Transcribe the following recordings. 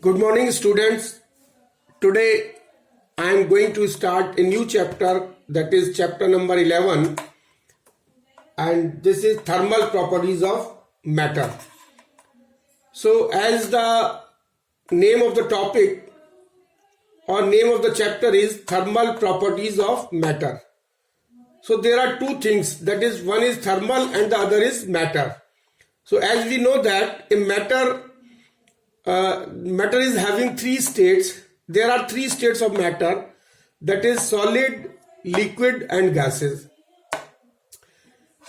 Good morning, students. Today I am going to start a new chapter, that is chapter number 11, and this is thermal properties of matter. So, as the name of the topic or name of the chapter is thermal properties of matter. So, there are two things, that is, one is thermal and the other is matter. So, as we know that a matter is having three states. There are three states of matter, that is solid, liquid and gases.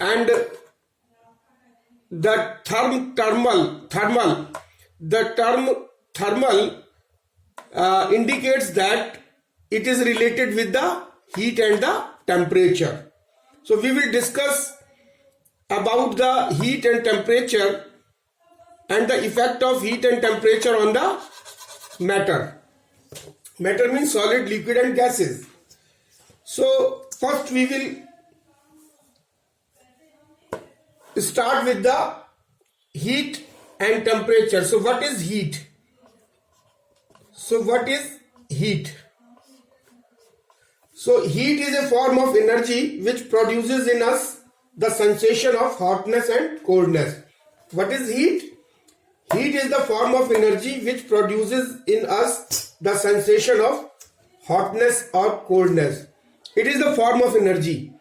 And the term thermal indicates that it is related with the heat and the temperature. So we will discuss about the heat and temperature and the effect of heat and temperature on the matter. Matter means solid, liquid and gases. So first we will start with the heat and temperature. So what is heat? So heat is a form of energy which produces in us the sensation of hotness and coldness. What is heat? Heat is the form of energy which produces in us the sensation of hotness or coldness. It is the form of energy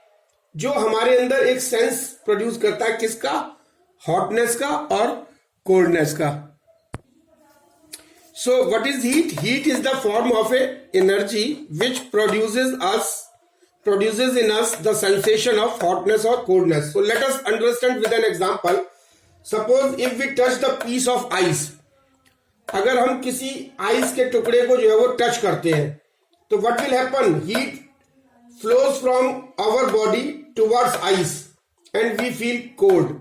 जो हमारे अंदर एक sense produce करता है, किसका? Hotness का और coldness का. So what is heat? Heat is the form of a energy which produces in us the sensation of hotness or coldness. So let us understand with an example. Suppose if we touch the piece of ice, अगर हम किसी ice के टुकड़े को जो है वो touch करते हैं तो what will happen? Heat flows from our body towards ice and we feel cold.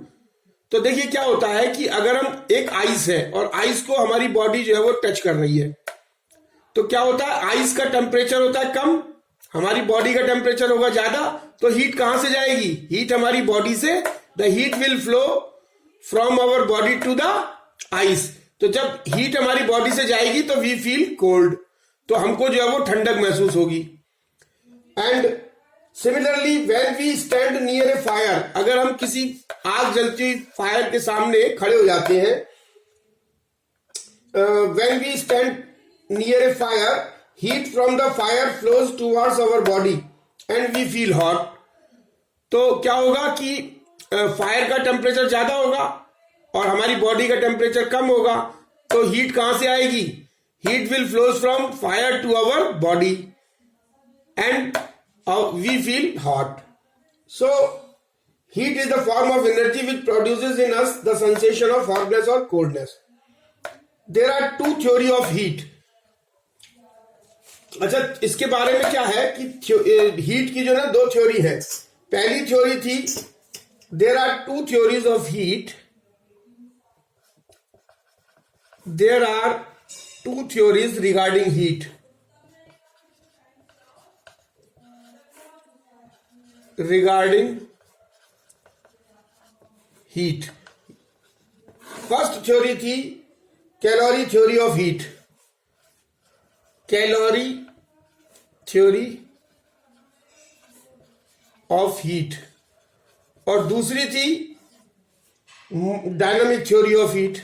तो देखिए क्या होता है कि अगर हम एक आइस है और आइस को हमारी बॉडी जो है वो टच कर रही है तो क्या होता है? आइस का टेम्परेचर होता है कम, हमारी बॉडी का टेम्परेचर होगा ज्यादा, तो हीट कहां से जाएगी? हीट हमारी बॉडी से, the heat will flow from our body to the ice. तो जब हीट हमारी बॉडी से जाएगी तो वी फील कोल्ड, तो हमको जो है वो ठंडक महसूस होगी. And similarly when we stand near a fire, अगर हम किसी आग जलती फायर के सामने खड़े हो जाते हैं, when we stand near a fire, heat from the fire flows towards our body and we feel hot. तो क्या होगा कि फायर का टेम्परेचर ज्यादा होगा और हमारी बॉडी का टेम्परेचर कम होगा, तो हीट कहां से आएगी? Heat will flows from fire to our body and we feel hot. So heat is the form of energy which produces in us the sensation of hotness और coldness. There are two theory of heat. अच्छा, इसके बारे में क्या है कि heat की जो ना दो थ्योरी है. पहली थ्योरी थी, there are two theories of heat. There are two theories regarding heat. First theory थी calorie theory of heat. Calorie theory of heat. और दूसरी थी dynamic theory of heat.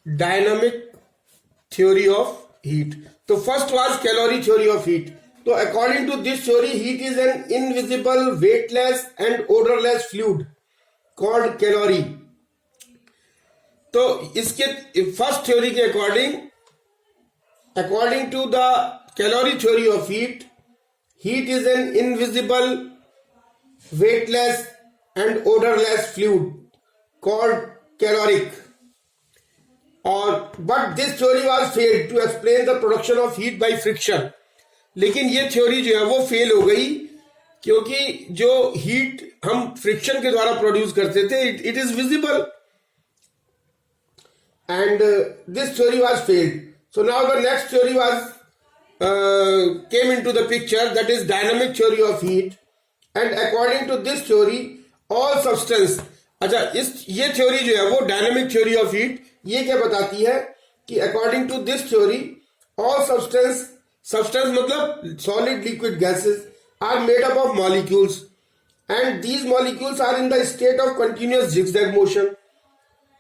Dynamic theory of heat. तो first was calorie theory of heat. तो according to this theory, heat is an invisible, weightless and odourless fluid called calorie. तो इसके first theory के according to the calorie theory of heat, heat is an invisible, weightless and odorless fluid called caloric. But this theory was failed to explain the production of heat by friction. लेकिन ये theory जो है वो fail हो गई क्योंकि जो heat हम फ्रिक्शन के द्वारा प्रोड्यूस करते थे, it is visible, and this theory was failed. So now the next theory was came into the picture, that is dynamic theory of heat. And according to this theory, all substance, अच्छा ये theory जो है वो dynamic theory of heat, ये क्या बताती है कि according to this theory all substance मतलब solid liquid gases are made up of molecules and these molecules are in the state of continuous zigzag motion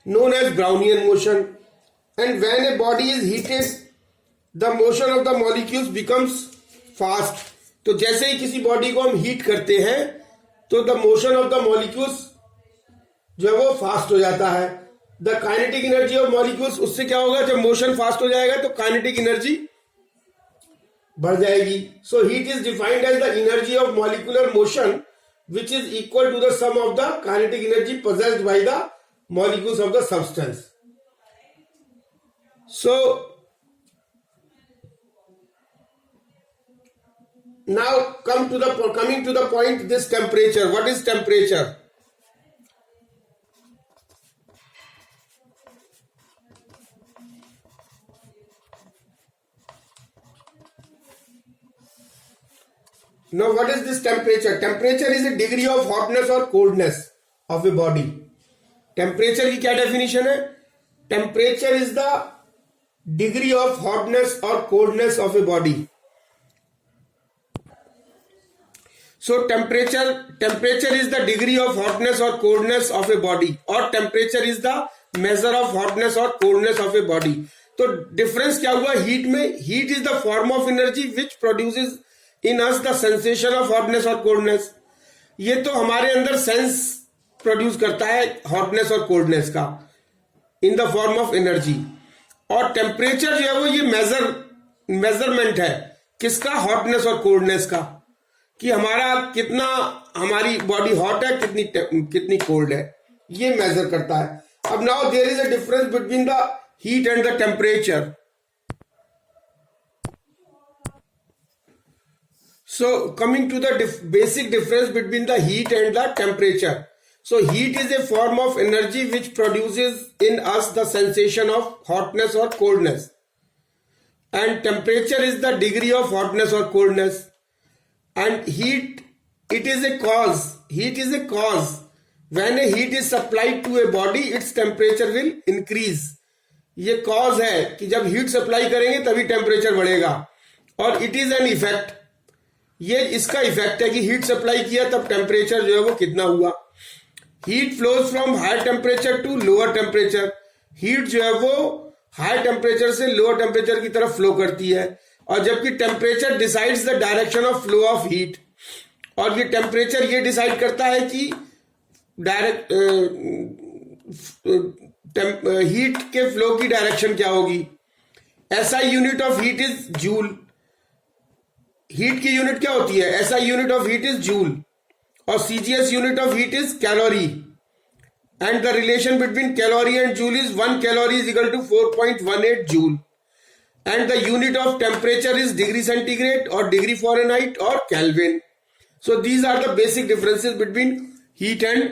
known as Brownian motion, and when a body is heated the motion of the molecules becomes fast. तो जैसे ही किसी body को हम heat करते हैं तो the motion of the molecules जो है वो फास्ट हो जाता है. The kinetic energy of molecules, उससे क्या होगा, जब मोशन फास्ट हो जाएगा तो काइनेटिक एनर्जी बढ़ जाएगी. So heat is defined as the energy of molecular motion which is equal to the sum of the kinetic energy possessed by the molecules of the substance. So now coming to the point, this temperature. What is temperature? Now what is this temperature? Temperature is a degree of hotness or coldness of a body. Temperature की क्या definition है? Temperature is the degree of hotness or coldness of a body. So temperature is the degree of hotness or coldness of a body, or temperature is the measure of hotness or coldness of a body. तो difference क्या हुआ heat में? Heat is the form of energy which produces in us the sensation of hotness or coldness. ये तो हमारे अंदर sense produce करता है हॉटनेस और कोल्डनेस का in the form of energy. और टेम्परेचर जो है वो ये मेजरमेंट है किसका, हॉटनेस और कोल्डनेस का, कि हमारी बॉडी हॉट है कितनी कोल्ड है, ये मेजर करता है. अब now there is a difference between the heat and the temperature. So coming to the basic difference between the heat and the temperature. So heat is a form of energy which produces in us the sensation of hotness or coldness, and temperature is the degree of hotness or coldness. And heat is a cause. When a heat is supplied to a body, its temperature will increase. ये cause है कि जब heat supply करेंगे तभी temperature बढ़ेगा. और it is an effect, ये इसका इफेक्ट है कि हीट सप्लाई किया तब टेम्परेचर जो है वो कितना हुआ. Heat flows from higher temperature to lower temperature. Heat जो है वो हायर टेम्परेचर से लोअर टेम्परेचर की तरफ फ्लो करती है, और जबकि temperature decides the direction of flow of heat. और ये टेम्परेचर ये डिसाइड करता है कि डायरेक्ट हीट के फ्लो की डायरेक्शन क्या होगी. SI unit of heat is joule. Heat की यूनिट क्या होती है, SI unit of heat is joule, और CGS unit of heat is calorie. And the relation between calorie and joule is 1 calorie is equal to 4.18 joule. And the unit of temperature is degree centigrade और degree Fahrenheit और kelvin. So these are the basic differences between heat and.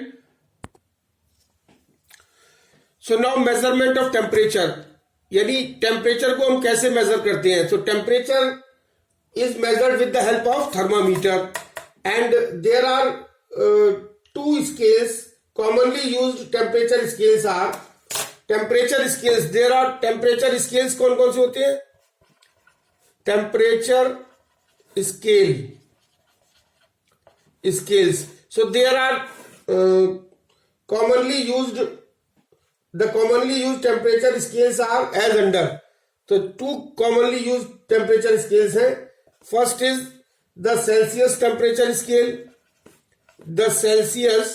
So now measurement of temperature, यानी temperature को हम कैसे measure करते हैं. So temperature is measured with the help of thermometer, and there are two scales commonly used. Temperature scales are temperature scales. There are temperature scales. कौन कौन से होते हैं? Temperature scales. So there are commonly used. The commonly used temperature scales are as under. तो two commonly used temperature scales हैं. First is the Celsius temperature scale. The Celsius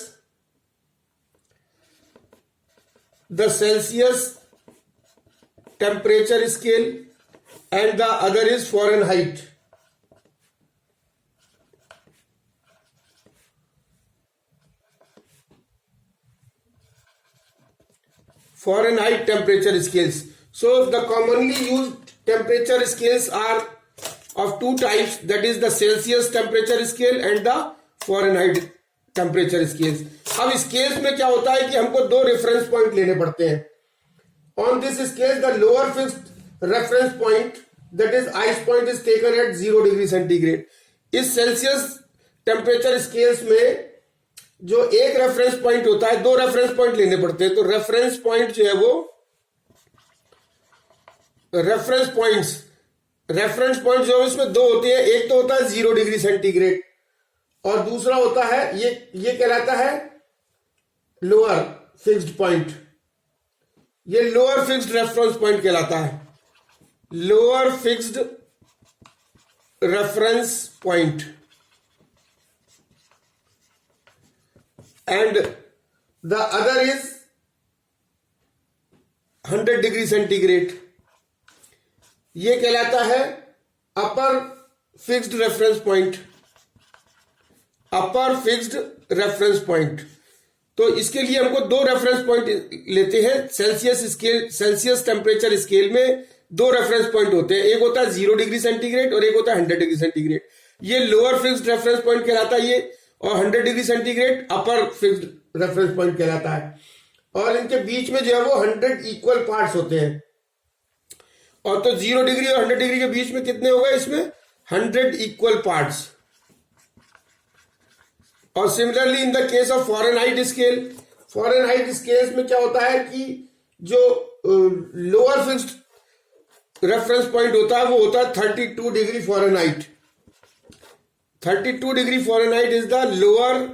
temperature scale, and the other is Fahrenheit. Fahrenheit temperature scales. So the commonly used temperature scales are of two types, that is the Celsius temperature scale and the Fahrenheit temperature scales. अब scales में क्या होता है कि हमको दो reference point लेने पड़ते हैं. On this scale the lower fixed reference point that is ice point is taken at 0 degree centigrade. इस सेल्सियस टेम्परेचर स्केल्स में जो एक रेफरेंस पॉइंट होता है, दो रेफरेंस पॉइंट लेने पड़ते हैं. तो रेफरेंस पॉइंट जो है वो रेफरेंस पॉइंट्स जो इसमें दो होते हैं, एक तो होता है 0 डिग्री सेंटीग्रेड और दूसरा होता है ये कहलाता है लोअर फिक्स्ड पॉइंट। ये लोअर फिक्स्ड रेफरेंस पॉइंट कहलाता है, lower fixed reference point. And the other is 100 degree centigrade, ये कहलाता है अपर फिक्स्ड रेफरेंस पॉइंट, अपर फिक्स्ड रेफरेंस पॉइंट। तो इसके लिए हमको दो रेफरेंस पॉइंट लेते हैं। सेल्सियस टेम्परेचर स्केल में दो रेफरेंस पॉइंट होते हैं, एक होता है 0 डिग्री सेंटीग्रेड और एक होता है 100 डिग्री सेंटीग्रेड। ये लोअर फिक्स्ड रेफरेंस पॉइंट कहलाता है ये, और 100 डिग्री सेंटीग्रेड अपर फिक्स्ड रेफरेंस पॉइंट कहलाता है। और इनके बीच में जो है वो 100 इक्वल पार्ट्स होते हैं। और तो 0 डिग्री और 100 डिग्री के बीच में कितने हो गए इसमें? 100 इक्वल पार्ट्स। और similarly in the case of Fahrenheit scales में क्या होता है कि जो लोअर फिक्स्ड रेफरेंस पॉइंट होता है वो होता है 32 degree Fahrenheit. 32 degree Fahrenheit is the lower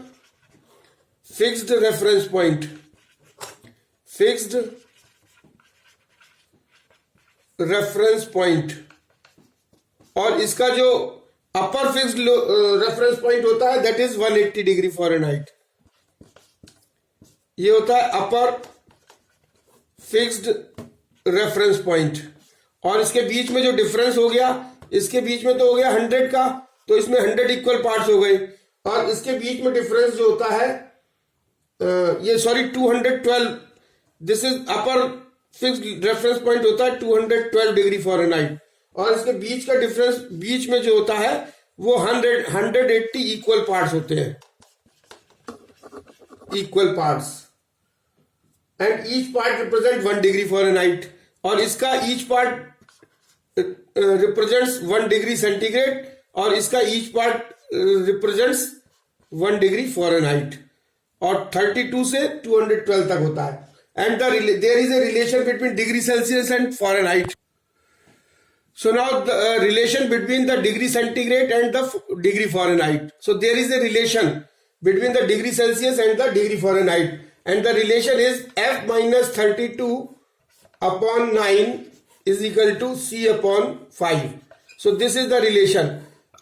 fixed reference point, fixed reference point. और इसका जो अपर फिक्स्ड रेफरेंस पॉइंट होता है दैट इज 180 डिग्री फॉरेनहाइट। ये होता है अपर फिक्स्ड रेफरेंस पॉइंट। और इसके बीच में जो डिफरेंस हो गया, इसके बीच में तो हो गया 100 का, तो इसमें 100 इक्वल पार्ट्स हो गए। और इसके बीच में डिफरेंस जो होता है 212, this is upper fixed reference point होता है 212 डिग्री फॉरेनहाइट। और इसके बीच का डिफरेंस बीच में जो होता है वो 180 इक्वल पार्ट्स होते हैं, equal parts. And each part represent 1 degree Fahrenheit, और इसका each part represents 1 degree centigrade, और इसका each part represents 1 degree Fahrenheit. और 32 से 212 तक होता है। And there is a relation between degree Celsius and Fahrenheit. So now the relation between the degree centigrade and the degree Fahrenheit. So there is a relation between the degree Celsius and the degree Fahrenheit, and the relation is F minus 32 upon 9 is equal to C upon 5. So this is the relation.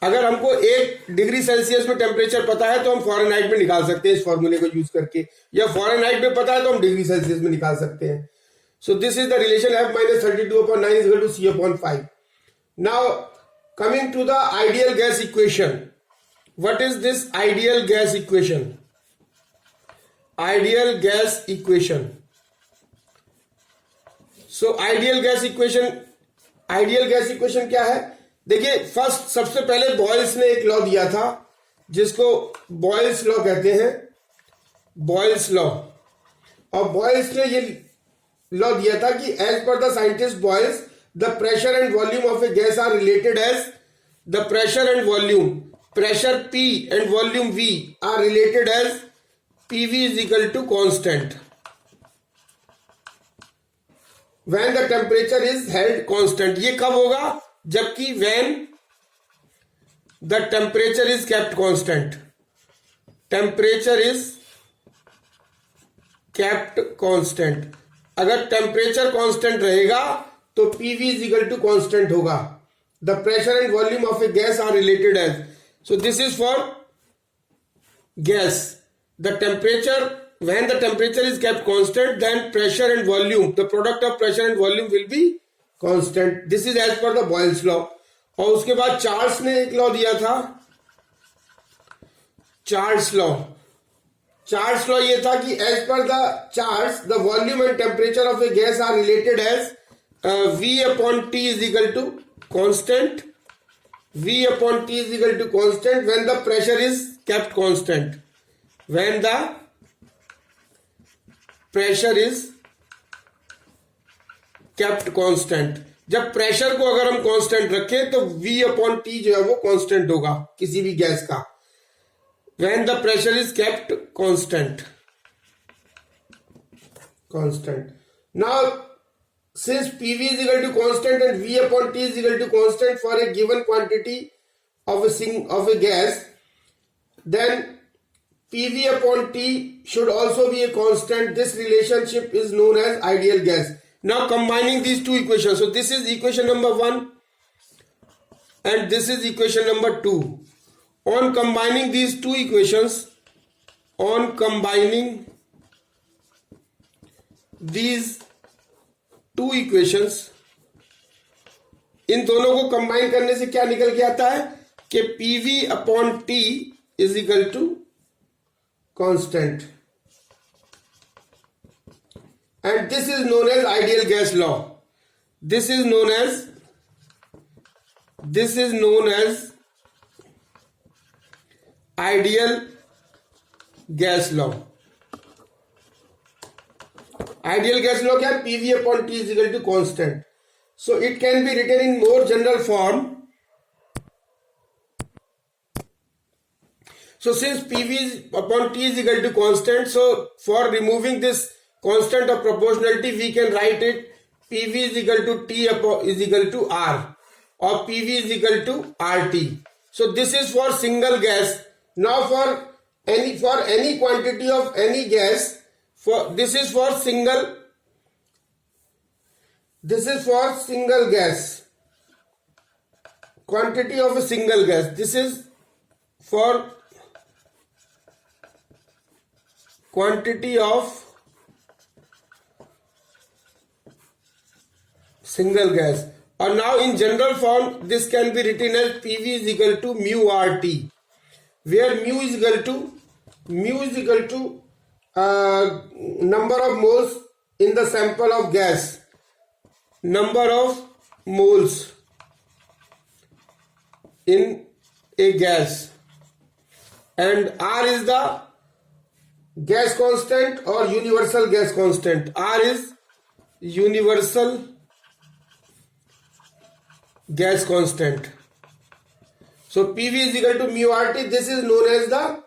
अगर हमको 1 degree Celsius में temperature पता है तो हम Fahrenheit में निकाल सकते हैं इस फॉर्मूले को यूज करके, या फॉरेनहाइट में पता है तो हम डिग्री सेल्सियस में निकाल सकते हैं। So this is the relation F minus 32 upon 9 is equal to C upon 5. Now coming to the ideal gas equation. What is this ideal gas equation? Ideal gas equation. So ideal gas equation क्या है? देखिए first सबसे पहले boils ने एक law दिया था जिसको बॉयल्स लॉ कहते हैं, बॉयल्स लॉ। और बॉयल्स ने ये लॉ दिया था कि as per the scientist Boyle's the pressure and volume of a gas are related as the pressure and volume, pressure P and volume V are related as PV is equal to constant when the temperature is held constant. ये कब होगा? जबकि when the temperature is kept constant, temperature is kept constant। अगर temperature constant रहेगा तो PV is equal to constant होगा। The pressure and volume of a gas are related as, so this is for gas. The temperature, when the temperature is kept constant, then pressure and volume, the product of pressure and volume will be constant. This is as per the Boyle's law. और उसके बाद Charles ने एक law दिया था, Charles law. Charles law ये था कि as per the Charles, the volume and temperature of a gas are related as V upon T is equal to constant. V upon T is equal to constant when the pressure is kept constant. When the pressure is kept constant. जब pressure को अगर हम constant रखें तो V upon T जो है वो constant होगा किसी भी गैस का। When the pressure is kept constant. Now since PV is equal to constant and V upon T is equal to constant for a given quantity of a gas, then PV upon T should also be a constant. This relationship is known as ideal gas. Now combining these two equations, so this is equation number 1 and this is equation number 2. On combining these two equations, on combining these two equations, इन दोनों को combine करने से क्या निकल के आता है कि PV upon T is equal to constant, and this is known as ideal gas law. This is known as ideal gas law. Ideal gas law क्या है? PV upon T is equal to constant. So it can be written in more general form. So since PV upon T is equal to constant, so for removing this constant of proportionality, we can write it PV is equal to T is equal to R, or PV is equal to RT. So this is for single gas. Now for any quantity of any gas, this is for single gas, quantity of a single gas. This is for quantity of single gas. Or now in general form, this can be written as PV is equal to mu RT, where mu is equal to number of moles in the sample of gas, number of moles in a gas, and R is the gas constant or universal gas constant. R is universal gas constant. So PV is equal to mu RT. This is known as the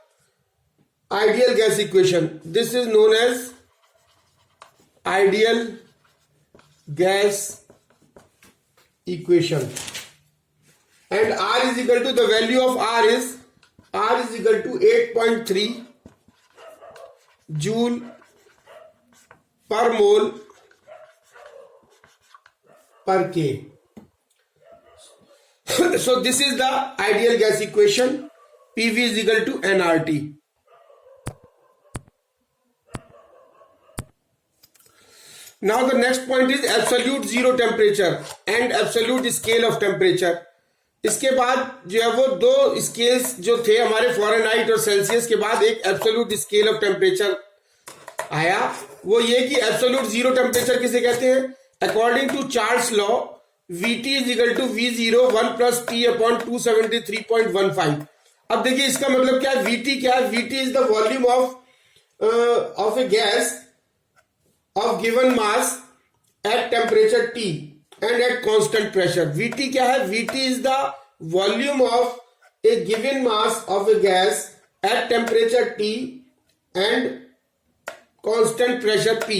ideal gas equation. This is known as ideal gas equation. And R is equal to, the value of R is equal to 8.3 joule per mole per K. So this is the ideal gas equation. PV is equal to nRT. Now the next point is absolute zero temperature and absolute scale of temperature. इसके बाद जो है वो दो scales जो थे हमारे Fahrenheit और सेल्सियस के बाद एक एब्सोल्यूट स्केल ऑफ टेम्परेचर आया. वो ये कि एब्सोल्यूट जीरो टेम्परेचर किसे कहते हैं? According to Charles law, VT is equal to V0 1 plus T upon 273.15. अब देखिए इसका मतलब क्या है? VT क्या है? VT is the volume of A gas of given mass at temperature T and at constant pressure. VT क्या है? VT is the volume of a given mass of a gas at temperature T and constant pressure P,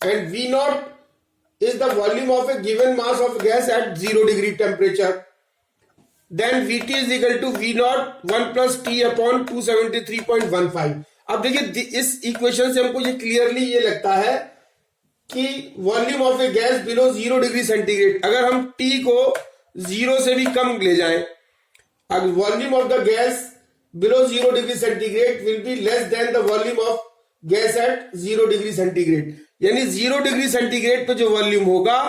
and V0 is the volume of a given mass of gas at 0 degree temperature. Then VT is equal to V0 1 plus T upon 273.15. अब देखिए इस equation से हमको ये clearly ये लगता है कि volume of A gas below 0 degree centigrade, अगर हम T को 0 से भी कम ले जाएं, अगर volume of the gas below 0 degree centigrade will be less than the volume of gas at 0 degree centigrade. यानी 0 डिग्री सेंटीग्रेड पे जो वॉल्यूम होगा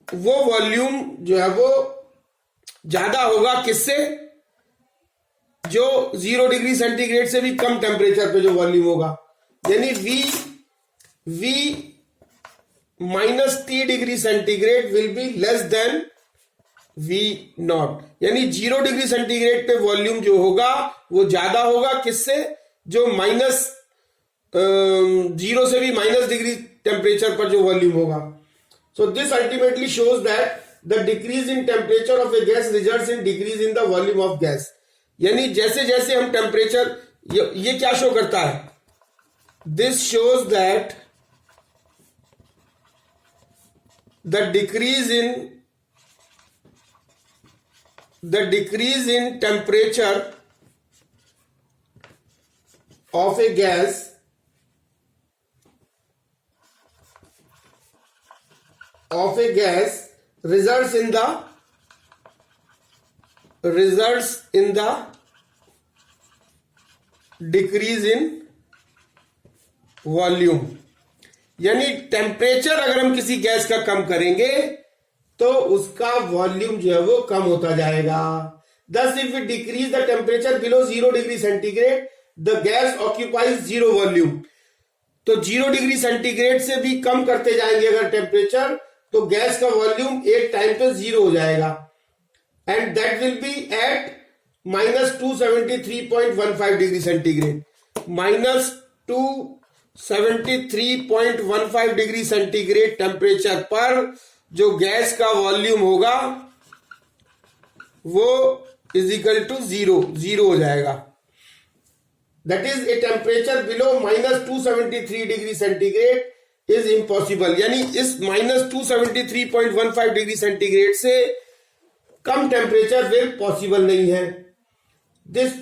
वो वॉल्यूम जो है वो ज्यादा होगा किससे? जो 0 डिग्री सेंटीग्रेड से भी कम टेम्परेचर पे जो वॉल्यूम होगा. यानी V minus T degree centigrade will be less than V0. यानी 0 डिग्री सेंटीग्रेड पे वॉल्यूम जो होगा वो ज्यादा होगा किससे? जो माइनस 0 से भी माइनस डिग्री टेम्परेचर पर जो वॉल्यूम होगा. So this ultimately shows that the decrease in temperature of A gas results in decrease in the volume of gas. यानी जैसे जैसे हम टेम्परेचर, ये क्या शो करता है? This shows that the decrease in temperature of a gas results in the decrease in volume. यानी temperature अगर हम किसी गैस का कम करेंगे तो उसका वॉल्यूम जो है वो कम होता जाएगा। Thus, if we decrease the temperature below 0 degree centigrade, the gas occupies zero volume। तो 0 डिग्री सेंटीग्रेड से भी कम करते जाएंगे अगर टेम्परेचर, तो गैस का वॉल्यूम एक टाइम पे 0 हो जाएगा। And that will be at -273.15 degree centigrade. -273.15 degree centigrade temperature पर जो गैस का वॉल्यूम होगा वो इज इक्वल टू 0 हो जाएगा। That is, a temperature below -273 degree centigrade is impossible। यानी इस -273.15 डिग्री सेंटीग्रेड से कम टेम्परेचर फिर पॉसिबल नहीं है। दिस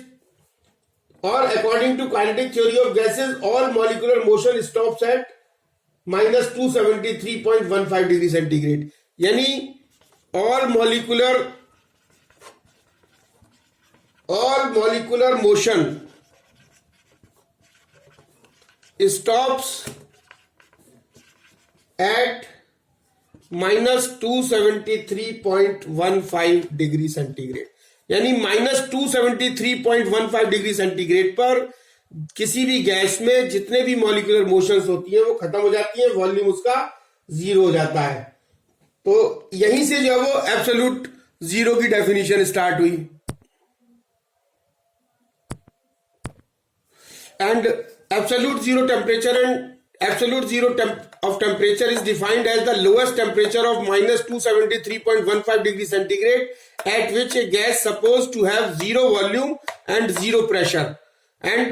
और according to kinetic theory of gases all molecular motion stops at -273.15 degree centigrade. यानी all molecular motion stops at -273.15 degree centigrade. यानी -273.15 degree centigrade पर किसी भी गैस में जितने भी मॉलिक्यूलर मोशंस होती हैं वो खत्म हो जाती हैं, वॉल्यूम उसका 0 हो जाता है। तो यहीं से जो वो एब्सोल्यूट जीरो की डेफिनेशन स्टार्ट हुई। And absolute zero of temperature is defined as the lowest temperature of -273.15 degree centigrade at which a gas supposed to have 0 volume and 0 pressure, and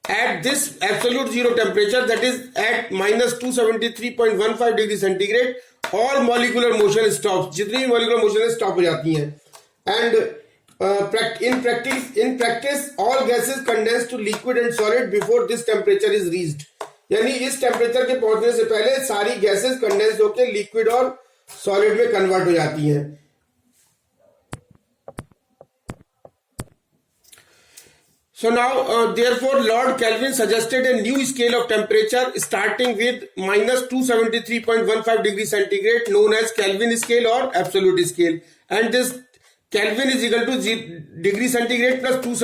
at this absolute zero temperature, that is at -273.15 degree centigrade, all molecular motion stops। जितनी भी molecular motion stop हो जाती हैं। And in practice all gases condense to liquid and solid before this temperature is reached। यानी इस temperature के पहुंचने से पहले सारी गैसेस कंडेंस होकर लिक्विड और सॉलिड में कन्वर्ट हो जाती हैं। So now therefore Lord Kelvin suggested a new scale of temperature starting with -273.15 degree centigrade known as Kelvin scale or absolute scale, and this Kelvin is equal to degree centigrade plus 273